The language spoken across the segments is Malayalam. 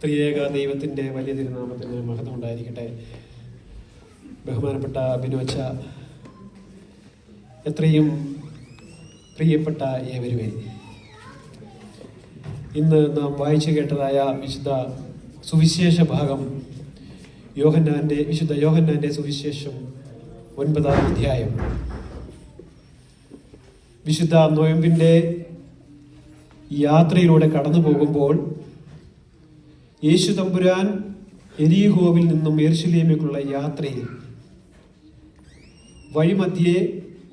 ത്രിയേക ദൈവത്തിൻ്റെ വലിയ തിരുനാമത്തിന് മഹത്വം ഉണ്ടായിരിക്കട്ടെ. ബഹുമാനപ്പെട്ട ബിനോച്ച, എത്രയും പ്രിയപ്പെട്ട ഏവരുമേ, ഇന്ന് നാം വായിച്ചു കേട്ടതായ വിശുദ്ധ സുവിശേഷ ഭാഗം വിശുദ്ധ യോഹന്നാൻ്റെ സുവിശേഷം 9-ാം അധ്യായം. വിശുദ്ധ നോയമ്പിൻ്റെ യാത്രയിലൂടെ കടന്നു പോകുമ്പോൾ യേശു തമ്പുരാൻ എരീഹോവിൽ നിന്നും യെരുശലേമിലേക്കുള്ള യാത്രയിൽ വഴിമധ്യേ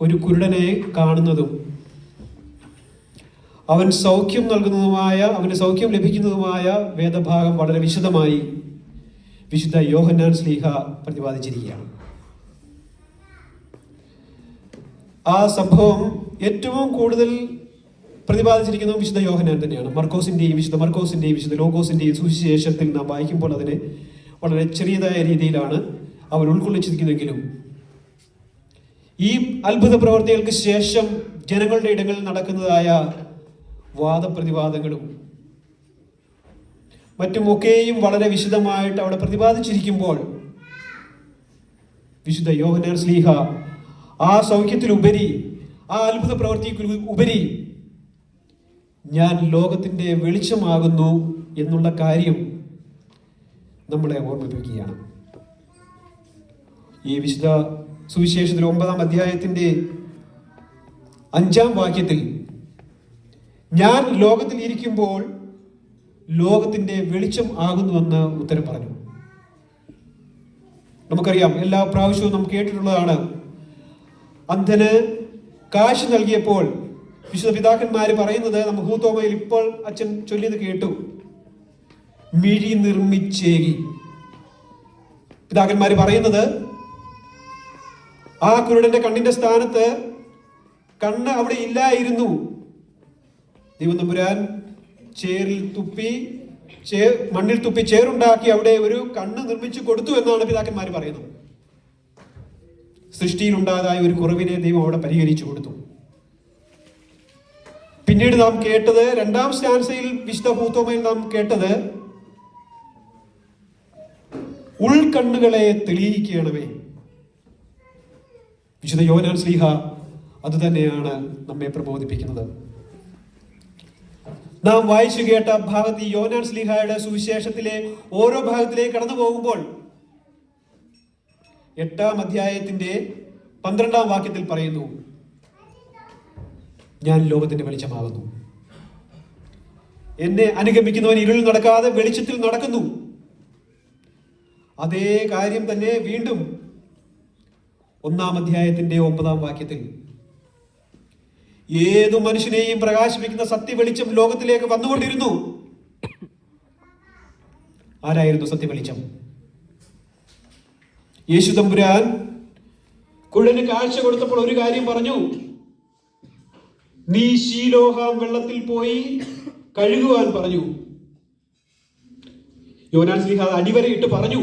ഒരു കുരുടനെ കാണുന്നതും അവന് സൗഖ്യം ലഭിക്കുന്നതുമായ വേദഭാഗം വളരെ വിശദമായി വിശുദ്ധ യോഹന്നാൻ ശ്ലീഹ പ്രതിപാദിച്ചിരിക്കുകയാണ്. ആ സംഭവം ഏറ്റവും കൂടുതൽ പ്രതിപാദിച്ചിരിക്കുന്നത് വിശുദ്ധ യോഹന്നാൻ തന്നെയാണ്. വിശുദ്ധ മർക്കോസിന്റെയും വിശുദ്ധ ലൂക്കോസിന്റെയും സുവിശേഷത്തിൽ നാം വായിക്കുമ്പോൾ അതിനെ വളരെ ചെറിയതായ രീതിയിലാണ് അവർ ഉൾക്കൊള്ളിച്ചിരിക്കുന്നതെങ്കിലും ഈ അത്ഭുത പ്രവർത്തികൾക്ക് ശേഷം ജനങ്ങളുടെ ഇടങ്ങളിൽ നടക്കുന്നതായ വാദപ്രതിവാദങ്ങളും മറ്റുമൊക്കെയും വളരെ വിശദമായിട്ട് അവിടെ പ്രതിപാദിച്ചിരിക്കുമ്പോൾ വിശുദ്ധ യോഹന്നാൻ ശ്ലീഹ ആ സൗഖ്യത്തിലുപരി, ആ അത്ഭുത പ്രവർത്തിക്ക് ഉപരി, ഞാൻ ലോകത്തിൻ്റെ വെളിച്ചമാകുന്നു എന്നുള്ള കാര്യം നമ്മളെ ഓർമ്മിപ്പിക്കുകയാണ്. ഈ വിശുദ്ധ സുവിശേഷത്തിൽ 9-ാം അധ്യായത്തിൻ്റെ 5-ാം വാക്യത്തിൽ ഞാൻ ലോകത്തിൽ ഇരിക്കുമ്പോൾ ലോകത്തിൻ്റെ വെളിച്ചം ആകുന്നുവെന്ന് ഉത്തരം പറഞ്ഞു. നമുക്കറിയാം, എല്ലാ പ്രാവശ്യവും നാം കേട്ടിട്ടുള്ളതാണ്, അന്ധന് കാശ് നൽകിയപ്പോൾ വിശുദ്ധ പിതാക്കന്മാര് പറയുന്നത്, നമുക്ക് ഹൂത്തോമയിൽ ഇപ്പോൾ അച്ഛൻ ചൊല്ലിയത് കേട്ടു, മിഴി നിർമ്മിച്ചേകി. പിതാക്കന്മാര് പറയുന്നത്, ആ കുരുടന്റെ കണ്ണിന്റെ സ്ഥാനത്ത് കണ്ണ് അവിടെ ഇല്ലായിരുന്നു. ദൈവം തമ്പുരാൻ മണ്ണിൽ തുപ്പി ചേറുണ്ടാക്കി അവിടെ ഒരു കണ്ണ് നിർമ്മിച്ചു കൊടുത്തു എന്നാണ് പിതാക്കന്മാർ പറയുന്നത്. സൃഷ്ടിയിലുണ്ടായതായ ഒരു കുറവിനെ ദൈവം അവിടെ പരിഹരിച്ചു കൊടുത്തു. പിന്നീട് നാം കേട്ടത് 2-ാം സ്റ്റാൻസയിൽ വിശുദ്ധ ഹൂത്തോമയിൽ നാം കേട്ടത്, ഉൾക്കണ്ണുകളെ തെളിയിക്കണമേ. വിശുദ്ധ യോഹന്നാൻ ശ്ലീഹ അത് തന്നെയാണ് നമ്മെ പ്രബോധിപ്പിക്കുന്നത്. നാം വായിച്ചു കേട്ട ഭാഗത്ത് ഈ യോഹന്നാൻ ശ്ലീഹയുടെ സുവിശേഷത്തിലെ ഓരോ ഭാഗത്തിലേക്ക് കടന്നു പോകുമ്പോൾ 8-ാം അധ്യായത്തിന്റെ 12-ാം വാക്യത്തിൽ പറയുന്നു, ഞാൻ ലോകത്തിന്റെ വെളിച്ചമാകുന്നു. എന്നെ അനുഗമിക്കുന്നവൻ ഇരുളിൽ നടക്കാതെ വെളിച്ചത്തിൽ നടക്കുന്നു. അതേ കാര്യം തന്നെ വീണ്ടും 1-ാം അധ്യായത്തിന്റെ 9-ാം വാക്യത്തിൽ, ഏതു മനുഷ്യനെയും പ്രകാശിപ്പിക്കുന്ന സത്യവെളിച്ചം ലോകത്തിലേക്ക് വന്നുകൊണ്ടിരുന്നു. ആരായിരുന്നു സത്യവെളിച്ചം? യേശു തമ്പുരാൻ കുരുടന് കാഴ്ച കൊടുത്തപ്പോൾ ഒരു കാര്യം പറഞ്ഞു, നീ ശീലോഹാം വെള്ളത്തിൽ പോയി കഴുകുവാൻ പറഞ്ഞു. യോഹന്നാൻ ശ്ലീഹ അടിവരയിട്ട് പറഞ്ഞു,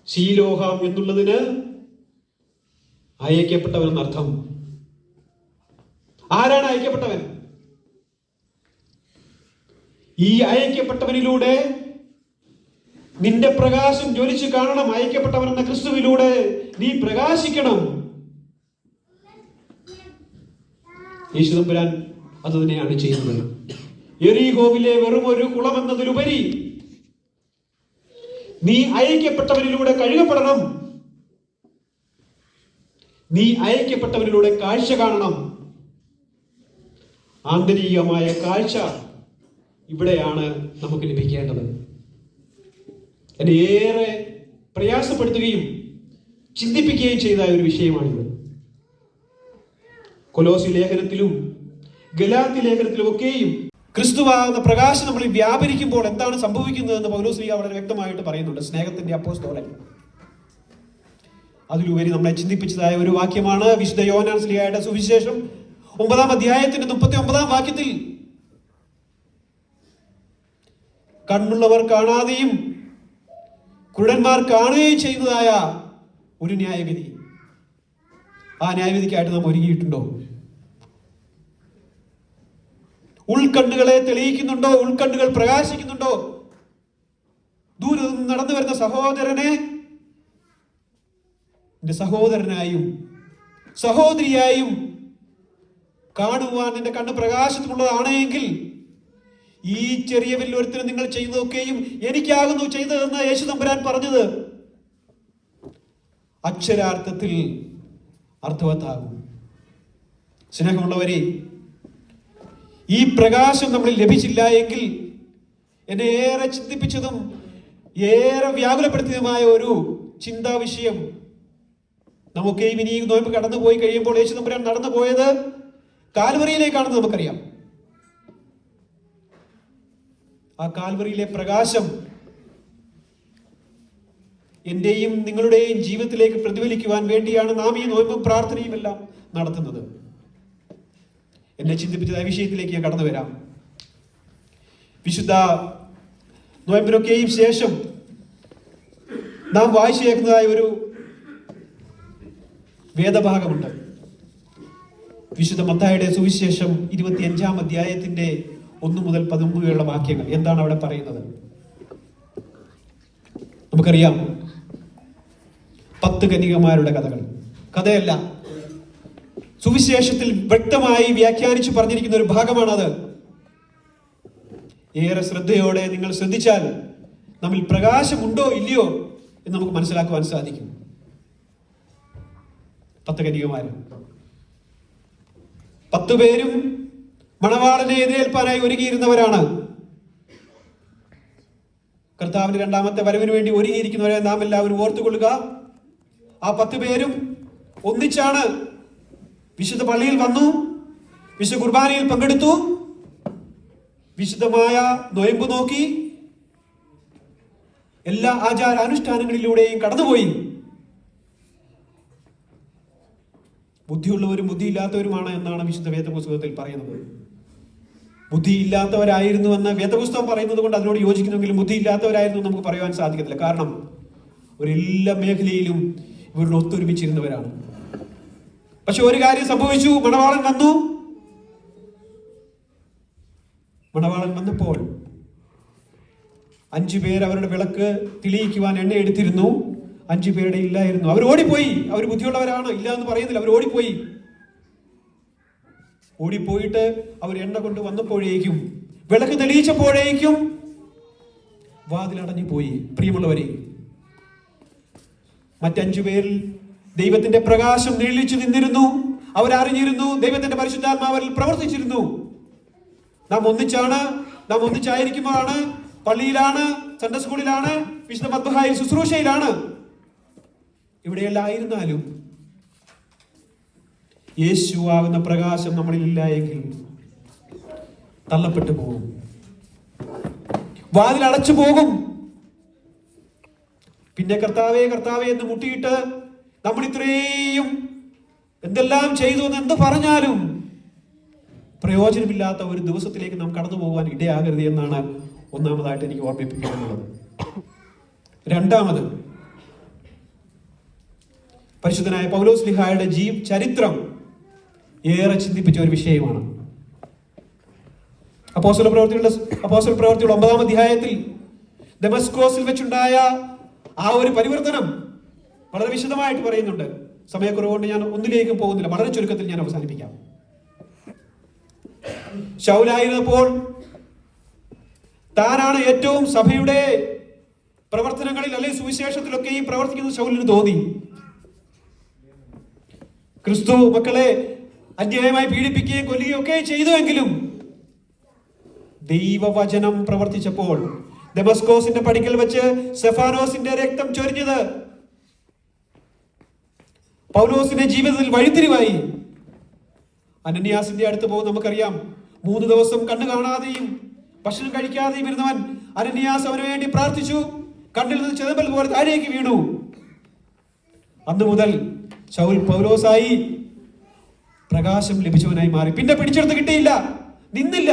ശീലോഹാം എന്നുള്ളതിന് അയക്കപ്പെട്ടവൻ എന്നർത്ഥം. ആരാണ് അയക്കപ്പെട്ടവൻ? ഈ അയക്കപ്പെട്ടവനിലൂടെ നിന്റെ പ്രകാശം ജ്വലിച്ചു കാണണം. അയക്കപ്പെട്ടവൻ എന്ന ക്രിസ്തുവിലൂടെ നീ പ്രകാശിക്കണം. യേശു തമ്പുരാൻ അത് തന്നെയാണ് ചെയ്യുന്നത്. യെരീഹോവിലെ വെറും ഒരു കുളം എന്നതിലുപരി നീ അയക്കപ്പെട്ടവനിലൂടെ കഴുകപ്പെടണം. നീ അയക്കപ്പെട്ടവനിലൂടെ കാഴ്ച കാണണം. ആന്തരികമായ കാഴ്ച ഇവിടെയാണ് നമുക്ക് ലഭിക്കേണ്ടത്. എന്നെ ഏറെ പ്രയാസപ്പെടുത്തുകയും ചിന്തിപ്പിക്കുകയും ചെയ്ത ഒരു വിഷയമാണിത്. കൊലോസി ലേഖനത്തിലും ഗലാത്യ ലേഖനത്തിലും ഒക്കെയും ക്രിസ്തുവാകുന്ന പ്രകാശം നമ്മൾ വ്യാപരിക്കുമ്പോൾ എന്താണ് സംഭവിക്കുന്നതെന്ന് പൗലോസ് ശ്ലീഹ വളരെ വ്യക്തമായിട്ട് പറയുന്നുണ്ട്. സ്നേഹത്തിന്റെ അപ്പോസ്തലൻ. അതിലുപരി നമ്മളെ ചിന്തിപ്പിച്ചതായ ഒരു വാക്യമാണ് വിശുദ്ധ യോഹന്നാൻ ശ്ലീഹയുടെ സുവിശേഷം 9-ാം അധ്യായത്തിന്റെ 39-ാം വാക്യത്തിൽ, കണ്ണുള്ളവർ കാണാതെയും കുരുടന്മാർ കാണുകയും ചെയ്യുന്നതായ ഒരു ന്യായവിധി. ആ ന്യായവിധിക്കായിട്ട് നാം ഒരുങ്ങിയിട്ടുണ്ടോ? ഉൾക്കണ്ണുകളെ തെളിയിക്കുന്നുണ്ടോ? ഉൾക്കണ്ണുകൾ പ്രകാശിക്കുന്നുണ്ടോ? ദൂരെ നിന്ന് നടന്നു വരുന്ന സഹോദരനെ നിന്റെ സഹോദരനായും സഹോദരിയായും കാണുവാൻ നിന്റെ കണ്ണ് പ്രകാശത്തിലുള്ളതാണെങ്കിൽ ഈ ചെറിയ വലിയൊരുത്തരം നിങ്ങൾ ചെയ്യുന്നതൊക്കെയും എനിക്കാകുന്നു ചെയ്തതെന്ന് യേശു തമ്പുരാൻ പറഞ്ഞത് അക്ഷരാർത്ഥത്തിൽ അർത്ഥവത്താകും. സ്നേഹമുള്ളവരെ, ഈ പ്രകാശം നമ്മളിൽ ലഭിച്ചില്ല എങ്കിൽ എന്നെ ഏറെ ചിന്തിപ്പിച്ചതും ഏറെ വ്യാകുലപ്പെടുത്തിയതുമായ ഒരു ചിന്താ വിഷയം, നമുക്കെയും ഇനി നോയമ്പ് കടന്നുപോയി കഴിയുമ്പോൾ യേശു തമ്പുരാൻ നടന്നു പോയത് കാൽവറിയിലേക്കാണെന്ന് നമുക്കറിയാം. ആ കാൽവറിയിലെ പ്രകാശം എന്റെയും നിങ്ങളുടെയും ജീവിതത്തിലേക്ക് പ്രതിഫലിക്കുവാൻ വേണ്ടിയാണ് നാം ഈ നോയമ്പും പ്രാർത്ഥനയും എല്ലാം നടത്തുന്നത്. എന്നെ ചിന്തിപ്പിച്ചത് ആ വിഷയത്തിലേക്ക് ഞാൻ കടന്നു വരാം. വിശുദ്ധ നോയമ്പിനൊക്കെയും ശേഷം നാം വായിച്ചു കേൾക്കുന്നതായ ഒരു വേദഭാഗമുണ്ട്. വിശുദ്ധ മത്തായിയുടെ സുവിശേഷം 25-ാം അധ്യായത്തിന്റെ 1 മുതൽ 13 വരെയുള്ള വാക്യങ്ങൾ. എന്താണ് അവിടെ പറയുന്നത്? നമുക്കറിയാം, 10 കന്യകമാരുടെ കഥയല്ല, സുവിശേഷത്തിൽ വ്യക്തമായി വ്യാഖ്യാനിച്ചു പറഞ്ഞിരിക്കുന്ന ഒരു ഭാഗമാണത്. ഏറെ ശ്രദ്ധയോടെ നിങ്ങൾ ശ്രദ്ധിച്ചാൽ നമ്മിൽ പ്രകാശമുണ്ടോ ഇല്ലയോ എന്ന് നമുക്ക് മനസ്സിലാക്കുവാൻ സാധിക്കും. 10 കന്യകമാര്, 10 പേരും മണവാളനെ എതിരേൽപ്പാനായി ഒരുങ്ങിയിരുന്നവരാണ്. കർത്താവിന്റെ 2ാമത്തെ വരവിന് വേണ്ടി ഒരുങ്ങിയിരിക്കുന്നവരെ നാം എല്ലാവരും ഓർത്തുകൊള്ളുക. ആ 10 പേരും ഒന്നിച്ചാണ് വിശുദ്ധ പള്ളിയിൽ വന്നു, വിശുദ്ധ കുർബാനയിൽ പങ്കെടുത്തു, വിശുദ്ധമായ നൊയമ്പ് നോക്കി, എല്ലാ ആചാരാനുഷ്ഠാനങ്ങളിലൂടെയും കടന്നുപോയി. ബുദ്ധിയുള്ളവരും ബുദ്ധിയില്ലാത്തവരുമാണ് എന്നാണ് വിശുദ്ധ വേദപുസ്തകത്തിൽ പറയുന്നത്. ബുദ്ധിയില്ലാത്തവരായിരുന്നു എന്ന് വേദപുസ്തകം പറയുന്നത് കൊണ്ട് അതിനോട് യോജിക്കുന്നെങ്കിലും ബുദ്ധിയില്ലാത്തവരായിരുന്നു നമുക്ക് പറയുവാൻ സാധിക്കത്തില്ല. കാരണം ഒരെല്ലാ മേഖലയിലും ഇവരുടെ ഒത്തൊരുമിച്ചിരുന്നവരാണ്. പക്ഷെ ഒരു കാര്യം സംഭവിച്ചു. മണവാളൻ വന്നു. മണവാളൻ വന്നപ്പോൾ 5 പേർ അവരുടെ വിളക്ക് തെളിയിക്കുവാൻ എണ്ണ എടുത്തിരുന്നു. 5 പേരുടെ ഇല്ലായിരുന്നു. അവർ ഓടിപ്പോയി. അവർ ബുദ്ധിയുള്ളവരാണ്, ഇല്ല എന്ന് പറയുന്നില്ല. അവർ ഓടിപ്പോയിട്ട് അവർ എണ്ണ കൊണ്ട് വന്നപ്പോഴേക്കും, വിളക്ക് തെളിയിച്ചപ്പോഴേക്കും വാതിലടഞ്ഞു പോയി. പ്രിയമുള്ളവരെ, മറ്റ്5 പേരിൽ ദൈവത്തിന്റെ പ്രകാശം നീളിച്ചു നിന്നിരുന്നു. അവരറിഞ്ഞിരുന്നു, ദൈവത്തിന്റെ പരിശുദ്ധാത്മാവിൽ പ്രവർത്തിച്ചിരുന്നു. നാം ഒന്നിച്ചായിരിക്കുമ്പോഴാണ്, പള്ളിയിലാണ്, സൺഡേ സ്കൂളിലാണ്, വിശുദ്ധ മദ്ബഹായിൽ ശുശ്രൂഷയിലാണ്, ഇവിടെയെല്ലാം ആയിരുന്നാലും യേശു ആകുന്ന പ്രകാശം നമ്മളിലില്ല എങ്കിൽ തള്ളപ്പെട്ടു പോകും, വാതിൽ അടച്ചു പോകും. പിന്നെ കർത്താവേ കർത്താവേ എന്ന് മുട്ടിയിട്ട് നമ്മൾ ഇത്രയും എന്തെല്ലാം ചെയ്തു എന്ന് എന്ത് പറഞ്ഞാലും പ്രയോജനമില്ലാത്ത ഒരു ദിവസത്തിലേക്ക് നാം കടന്നു പോകാൻ ഇടയാകരുത് എന്നാണ് ഒന്നാമതായിട്ട് എനിക്ക് ഓർമ്മിപ്പിക്കാനുള്ളത്. രണ്ടാമത്, പരിശുദ്ധനായ പൗലോസ്ലീഹായുടെ ചരിത്രം ഏറെ ചിന്തിപ്പിച്ച ഒരു വിഷയമാണ്. അപ്പോസ്തല പ്രവൃത്തിയുടെ 9-ാം അധ്യായത്തിൽ ദമസ്കോസിൽ വെച്ചുണ്ടായ ആ ഒരു പരിവർത്തനം വളരെ വിശദമായിട്ട് പറയുന്നുണ്ട്. സമയക്കുറവുകൊണ്ട് ഞാൻ ഒന്നിലേക്കും പോകുന്നില്ല, വളരെ ചുരുക്കത്തിൽ ഞാൻ അവസാനിപ്പിക്കാം. ശൗലായിരുന്നപ്പോൾ താനാണ് ഏറ്റവും സഭയുടെ പ്രവർത്തനങ്ങളിൽ അല്ലെങ്കിൽ സുവിശേഷത്തിലൊക്കെയും പ്രവർത്തിക്കുന്നത് ശൗലിന് തോന്നി. ക്രിസ്തു മക്കളെ അന്യായമായി പീഡിപ്പിക്കുകയും കൊല്ലുകയും ഒക്കെ ചെയ്തുവെങ്കിലും ദൈവവചനം പ്രവർത്തിച്ചപ്പോൾ ദമസ്കോസിന്റെ പടിക്കൽ വെച്ച് സ്തെഫാനോസിന്റെ രക്തം ചൊരിഞ്ഞത് പൗലോസിന്റെ ജീവിതത്തിൽ വഴിത്തിരിവായി. അനന്യാസിന്റെ അടുത്ത് പോകും. നമുക്കറിയാം, 3 ദിവസം കണ്ണു കാണാതെയും ഭക്ഷണം കഴിക്കാതെയും ഇരുന്നവൻ അനന്യാസ് അവന് വേണ്ടി പ്രാർത്ഥിച്ചു. കണ്ണിൽ നിന്ന് ചെതമ്പൽ പോലെ താഴേക്ക് വീണു. അന്നു മുതൽ ശൗൽ പൗലോസായി പ്രകാശം ലഭിച്ചവനായി മാറി. പിന്നെ പിടിച്ചെടുത്ത് കിട്ടിയില്ല, നിന്നില്ല.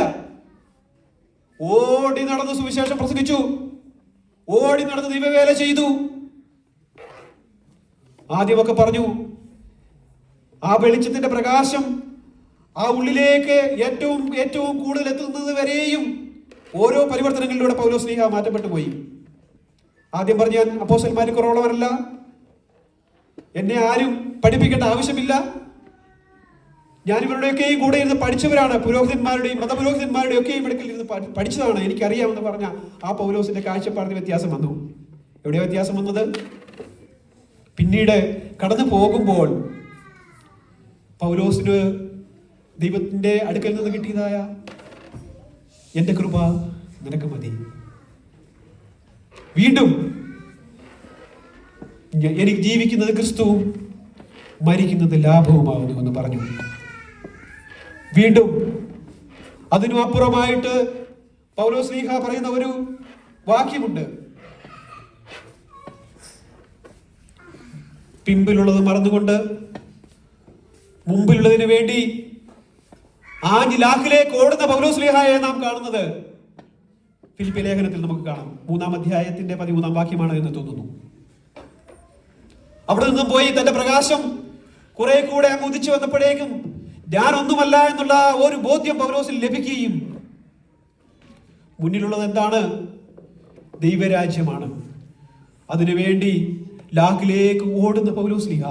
ഓടി നടന്ന് സുവിശേഷം പ്രസംഗിച്ചു, ഓടി നടന്ന് ദൈവവേല ചെയ്തു. ആദ്യമൊക്കെ പറഞ്ഞു, ആ വെളിച്ചത്തിന്റെ പ്രകാശം ആ ഉള്ളിലേക്ക് ഏറ്റവും ഏറ്റവും കൂടുതൽ എത്തുന്നത് വരെയും ഓരോ പരിവർത്തനങ്ങളിലൂടെ പൗലോസ്ലീഹ മാറ്റപ്പെട്ടു പോയി. ആദ്യം പറഞ്ഞ ഞാൻ അപ്പോസ്തലന്മാരിൽ കുറവുള്ളവരല്ല, എന്നെ ആരും പഠിപ്പിക്കേണ്ട ആവശ്യമില്ല, ഞാൻ ഇവരുടെയൊക്കെയും കൂടെ ഇരുന്ന് പഠിച്ചവരാണ്, പുരോഹിതന്മാരുടെയും മതപുരോഹിതന്മാരുടെയും ഒക്കെയും ഇടയ്ക്കിൽ ഇരുന്ന് പഠിച്ചതാണ്, എനിക്കറിയാമെന്ന് പറഞ്ഞ ആ പൗലോസിന്റെ കാഴ്ചപ്പാടിന് വ്യത്യാസം വന്നു. എവിടെയാ വ്യത്യാസം വന്നത്? പിന്നീട് കടന്നു പോകുമ്പോൾ പൗലോസിന് ദൈവത്തിന്റെ അടുക്കൽ നിന്ന് കിട്ടിയതായ എന്റെ കൃപ നിനക്ക് മതി, വീണ്ടും എനിക്ക് ജീവിക്കുന്നത് ക്രിസ്തുവും മരിക്കുന്നത് ലാഭവുമാകുന്നു എന്ന് പറഞ്ഞു. വീണ്ടും അതിനും അപ്പുറമായിട്ട് പൗലോസ്ലീഹ പറയുന്ന ഒരു വാക്യമുണ്ട്, പിമ്പിലുള്ളത് മറന്നുകൊണ്ട് മുമ്പിലുള്ളതിന് വേണ്ടി ആഞ്ഞിലാക്കിലേക്ക് ഓടുന്ന പൗലോസ്ലീഹയെ നാം കാണുന്നത് ഫിലിപ്പി ലേഖനത്തിൽ നമുക്ക് കാണാം. 3-ാം അധ്യായത്തിന്റെ 13-ാം വാക്യമാണ് എന്ന് തോന്നുന്നു. അവിടെ നിന്നും പോയി തന്റെ പ്രകാശം കുറെ കൂടെ അങ്ങ് ഉദിച്ചു വന്നപ്പോഴേക്കും ഞാൻ ഒന്നുമല്ല എന്നുള്ള ഒരു ബോധ്യം പൗലോസിൽ ലഭിക്കുകയും മുന്നിലുള്ളത് എന്താണ്? ദൈവരാജ്യമാണ്. അതിനുവേണ്ടി ലാക്കിലേക്ക് ഓടുന്ന പൗലോസ്ലീഹ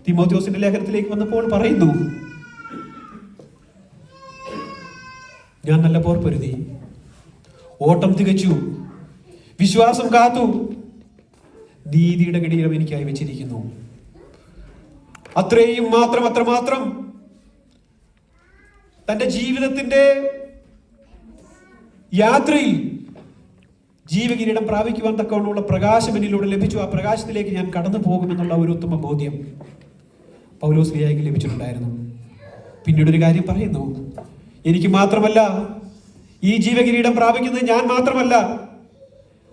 തിമോഥെയോസിന്റെ ലേഖനത്തിലേക്ക് വന്നപ്പോൾ പറയുന്നു, ഞാൻ നല്ല പോർ പൊരുതി, ഓട്ടം തികച്ചു, വിശ്വാസം കാത്തു, നീതിയുടെ കിരീടം എനിക്കായി വെച്ചിരിക്കുന്നു. അത്രമാത്രം തന്റെ ജീവിതത്തിന്റെ യാത്രയിൽ ജീവകിരീടം പ്രാപിക്കുവാൻ തക്കവണ്ണമുള്ള പ്രകാശം എന്നിലൂടെ ലഭിച്ചു. ആ പ്രകാശത്തിലേക്ക് ഞാൻ കടന്നു പോകുമെന്നുള്ള ഒരു ഉത്തമ ബോധ്യം പൗലോസ്ലീഹയ്ക്ക് ലഭിച്ചിട്ടുണ്ടായിരുന്നു. പിന്നീട് ഒരു കാര്യം പറയുന്നു, എനിക്ക് മാത്രമല്ല, ഈ ജീവകിരീടം പ്രാപിക്കുന്നത് ഞാൻ മാത്രമല്ല,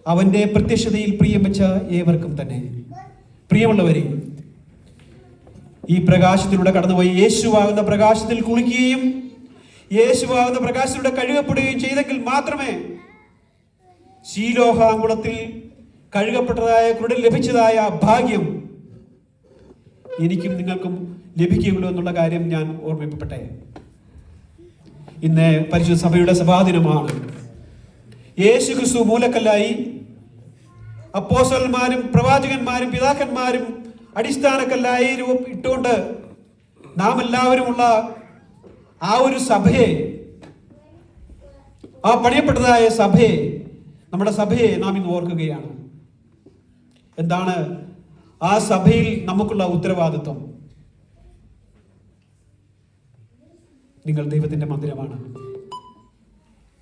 അവന്റെ പ്രത്യക്ഷതയിൽ പ്രിയം വെച്ച ഏവർക്കും തന്നെ. പ്രിയമുള്ളവരെ, ഈ പ്രകാശത്തിലൂടെ കടന്നുപോയി യേശുവാകുന്ന പ്രകാശത്തിൽ കുളിക്കുകയും യേശുവാകുന്ന പ്രകാശത്തിലൂടെ കഴുകപ്പെടുകയും ചെയ്തെങ്കിൽ മാത്രമേ ശീലോഹാങ്കുളത്തിൽ കഴുകപ്പെട്ടതായ കുരുടൽ ലഭിച്ചതായ ഭാഗ്യം എനിക്കും നിങ്ങൾക്കും ലഭിക്കുകയുള്ളൂ എന്നുള്ള കാര്യം ഞാൻ ഓർമ്മിക്കപ്പെട്ടെ. ഇന്ന് പരിശുദ്ധ സഭയുടെ സഭാദിനമാണ്. യേശു ക്രിസ്തു മൂലക്കല്ലായി അപ്പോസ്തലന്മാരും പ്രവാചകന്മാരും പിതാക്കന്മാരും അടിസ്ഥാനക്കല്ലായി ഇട്ടുകൊണ്ട് നാം എല്ലാവരുമുള്ള ആ ഒരു സഭയെ, ആ പണിയപ്പെട്ടതായ സഭയെ, നമ്മുടെ സഭയെ നാം ഇന്ന് ഓർക്കുകയാണ്. എന്താണ് ആ സഭയിൽ നമുക്കുള്ള ഉത്തരവാദിത്വം? നിങ്ങൾ ദൈവത്തിന്റെ മന്ദിരമാണ്,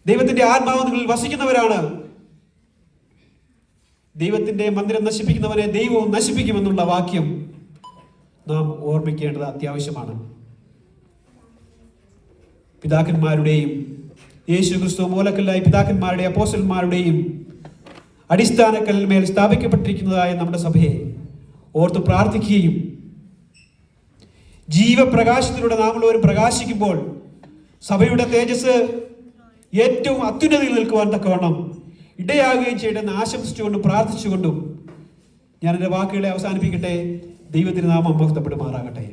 ദൈവത്തിന്റെ ആത്മാവ് നിങ്ങളിൽ വസിക്കുന്നവരാണ്. ദൈവത്തിന്റെ മന്ദിരം നശിപ്പിക്കുന്നവനെ ദൈവവും നശിപ്പിക്കുമെന്നുള്ള വാക്യം നാം ഓർമ്മിക്കേണ്ടത് അത്യാവശ്യമാണ്. പിതാക്കന്മാരുടെയും യേശു ക്രിസ്തു മൂലക്കല്ലായി പിതാക്കന്മാരുടെയും അപ്പോസ്തലന്മാരുടെയും അടിസ്ഥാനക്കല്ലിന്മേൽ സ്ഥാപിക്കപ്പെട്ടിരിക്കുന്നതായ നമ്മുടെ സഭയെ ഓർത്ത് പ്രാർത്ഥിക്കുകയും ജീവപ്രകാശത്തിലൂടെ നാം ഒരു പ്രകാശിക്കുമ്പോൾ സഭയുടെ തേജസ് ഏറ്റവും അത്യുന്നതിയിൽ നിൽക്കുവാൻ തക്കവണ്ണം ഇടയാകുകയും ചെയ്യട്ടെന്ന് ആശംസിച്ചുകൊണ്ടും പ്രാർത്ഥിച്ചുകൊണ്ടും ഞാൻ എൻ്റെ വാക്കുകളെ അവസാനിപ്പിക്കട്ടെ. ദൈവത്തിന് നാമം മഹത്വപ്പെടുമാറാകട്ടെ.